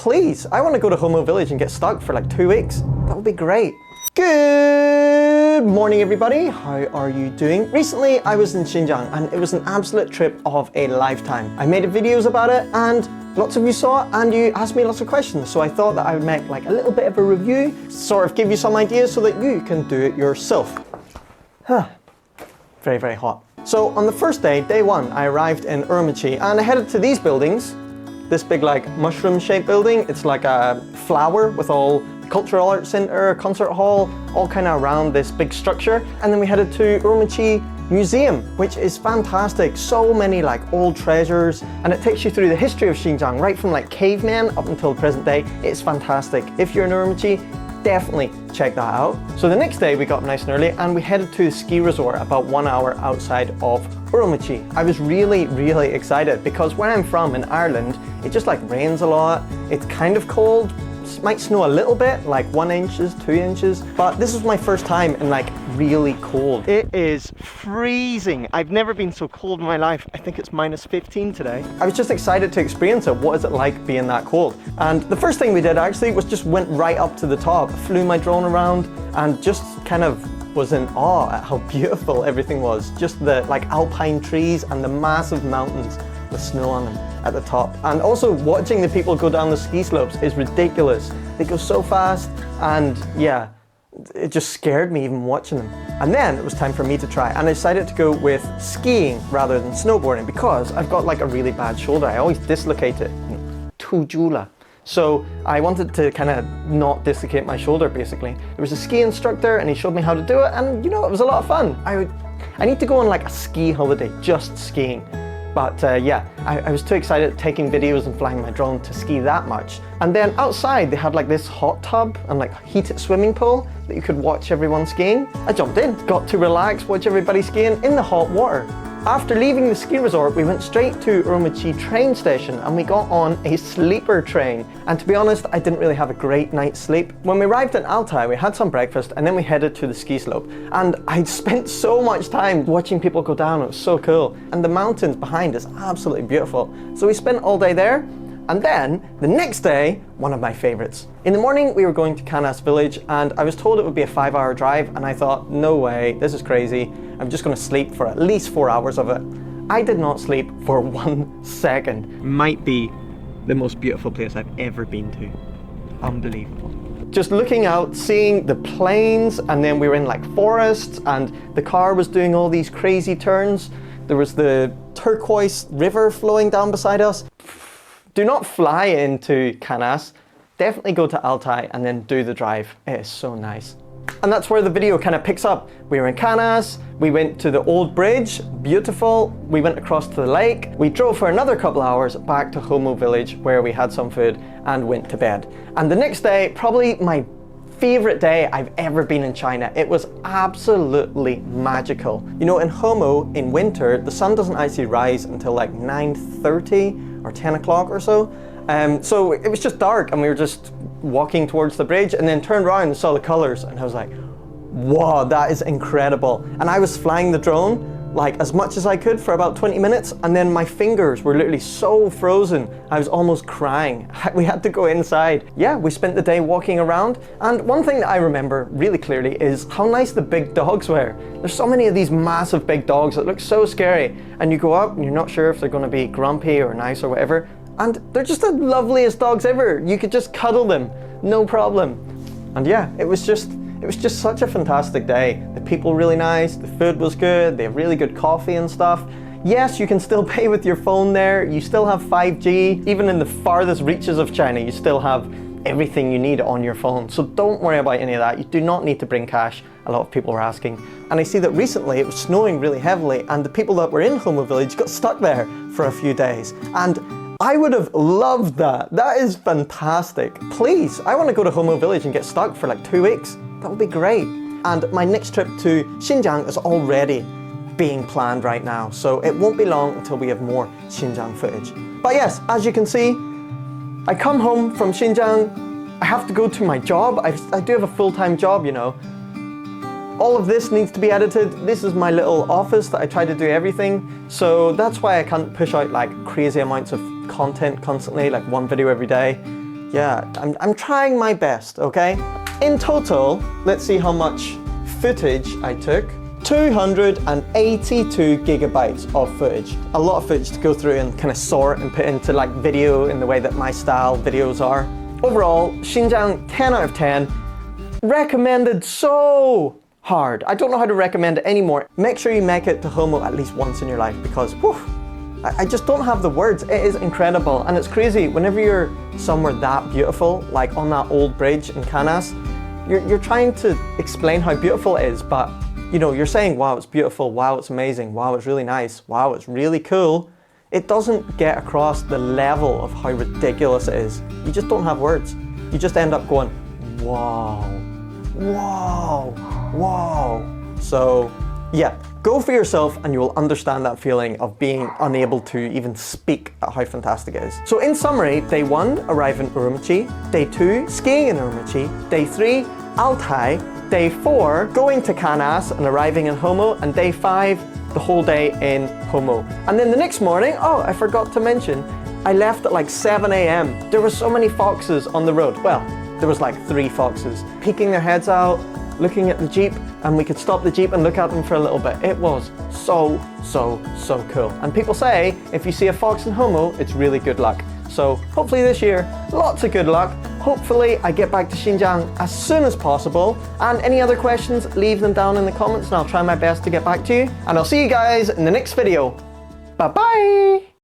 please, I want to go to Hemu village and get stuck for like 2 weeks. That would be great. Good morning, everybody. How are you doing? Recently, I was in Xinjiang and it was an absolute trip of a lifetime. I made videos about it and lots of you saw it and you asked me lots of questions. So I thought that I would make like a little bit of a review, sort of give you some ideas so that you can do it yourself. Very, very hot. So on the first day, day one, I arrived in Urumqi and I headed to these buildings. This big like mushroom shaped building. It's like a flower with all cultural arts center, concert hall, all kind of around this big structure. And then we headed to Urumqi Museum, which is fantastic. So many like old treasures, and it takes you through the history of Xinjiang, right from like cavemen up until the present day. It's fantastic. If you're in Urumqi, definitely check that out. So the next day we got up nice and early and we headed to the ski resort about 1 hour outside of Urumqi. I was really, really excited because where I'm from in Ireland, it just like rains a lot. It's kind of cold. Might snow a little bit, like 1 inch, 2 inches, but this is my first time in like really cold. It is freezing. I've never been so cold in my life. I think it's -15 today. I was just excited to experience it. What is it like being that cold? And the first thing we did actually was just went right up to the top, flew my drone around and just kind of was in awe at how beautiful everything was. Just the like alpine trees and the massive mountains with snow on them at the top. And also watching the people go down the ski slopes is ridiculous. They go so fast and yeah, it just scared me even watching them. And then it was time for me to try and I decided to go with skiing rather than snowboarding because I've got like a really bad shoulder. I always dislocate it, tujula. So I wanted to kind of not dislocate my shoulder basically. There was a ski instructor and he showed me how to do it and you know, it was a lot of fun. I need to go on like a ski holiday, just skiing. But yeah, I was too excited taking videos and flying my drone to ski that much. And then outside they had like this hot tub and like heated swimming pool that you could watch everyone skiing. I jumped in, got to relax, watch everybody skiing in the hot water. After leaving the ski resort, we went straight to Urumqi train station and we got on a sleeper train. And to be honest, I didn't really have a great night's sleep. When we arrived in Altai, we had some breakfast and then we headed to the ski slope. And I spent so much time watching people go down, it was so cool. And the mountains behind is absolutely beautiful. So we spent all day there. And then the next day, one of my favorites. In the morning, we were going to Kanas village and I was told it would be a 5-hour drive and I thought, no way, this is crazy. I'm just gonna sleep for at least 4 hours of it. I did not sleep for 1 second. Might be the most beautiful place I've ever been to. Unbelievable. Just looking out, seeing the plains, and then we were in like forests and the car was doing all these crazy turns. There was the turquoise river flowing down beside us. Do not fly into Kanas. Definitely go to Altai and then do the drive. It is so nice. And that's where the video kind of picks up. We were in Kanas, we went to the old bridge, beautiful. We went across to the lake. We drove for another couple hours back to Hemu village where we had some food and went to bed. And the next day, probably my favorite day I've ever been in China. It was absolutely magical. You know, in Hemu, in winter, the sun doesn't actually rise until like 9:30 or 10 o'clock or so. So it was just dark and we were just walking towards the bridge and then turned around and saw the colors and I was like, wow, that is incredible. And I was flying the drone like as much as I could for about 20 minutes and then my fingers were literally so frozen I was almost crying. We had to go inside. Yeah, we spent the day walking around and one thing that I remember really clearly is how nice the big dogs were. There's so many of these massive big dogs that look so scary and you go up and you're not sure if they're going to be grumpy or nice or whatever and they're just the loveliest dogs ever. You could just cuddle them, no problem. And yeah, it was just such a fantastic day. The people were really nice, the food was good, they have really good coffee and stuff. Yes, you can still pay with your phone there, you still have 5G. Even in the farthest reaches of China, you still have everything you need on your phone. So don't worry about any of that. You do not need to bring cash, a lot of people were asking. And I see that recently it was snowing really heavily and the people that were in Hemu village got stuck there for a few days. And I would have loved that. That is fantastic. Please, I want to go to Hemu village and get stuck for like 2 weeks. That would be great. And my next trip to Xinjiang is already being planned right now. So it won't be long until we have more Xinjiang footage. But yes, as you can see, I come home from Xinjiang. I have to go to my job. I do have a full-time job, you know. All of this needs to be edited. This is my little office that I try to do everything. So that's why I can't push out like crazy amounts of content constantly, like one video every day. Yeah, I'm trying my best, okay? In total, let's see how much footage I took. 282 gigabytes of footage. A lot of footage to go through and kind of sort and put into like video in the way that my style videos are. Overall, Xinjiang, 10 out of 10. Recommended so hard. I don't know how to recommend it anymore. Make sure you make it to Hemu at least once in your life because whew, I just don't have the words. It is incredible and it's crazy. Whenever you're somewhere that beautiful, like on that old bridge in Canas, you're trying to explain how beautiful it is, but you know, you're saying, wow, it's beautiful, wow, it's amazing, wow, it's really nice, wow, it's really cool. It doesn't get across the level of how ridiculous it is. You just don't have words. You just end up going, wow, wow, wow. So yeah, go for yourself and you will understand that feeling of being unable to even speak at how fantastic it is. So in summary, day 1, arrive in Urumqi. Day 2, skiing in Urumqi. Day 3, Altai. Day 4, going to Canas and arriving in Hemu. And day 5, the whole day in Hemu. And then the next morning, oh, I forgot to mention, I left at like 7 a.m. There were so many foxes on the road. Well, there was like 3 foxes peeking their heads out, looking at the Jeep, and we could stop the Jeep and look at them for a little bit. It was so cool. And people say, if you see a fox in Hemu, it's really good luck. So hopefully this year, lots of good luck. Hopefully I get back to Xinjiang as soon as possible. And any other questions, leave them down in the comments and I'll try my best to get back to you. And I'll see you guys in the next video. Bye-bye.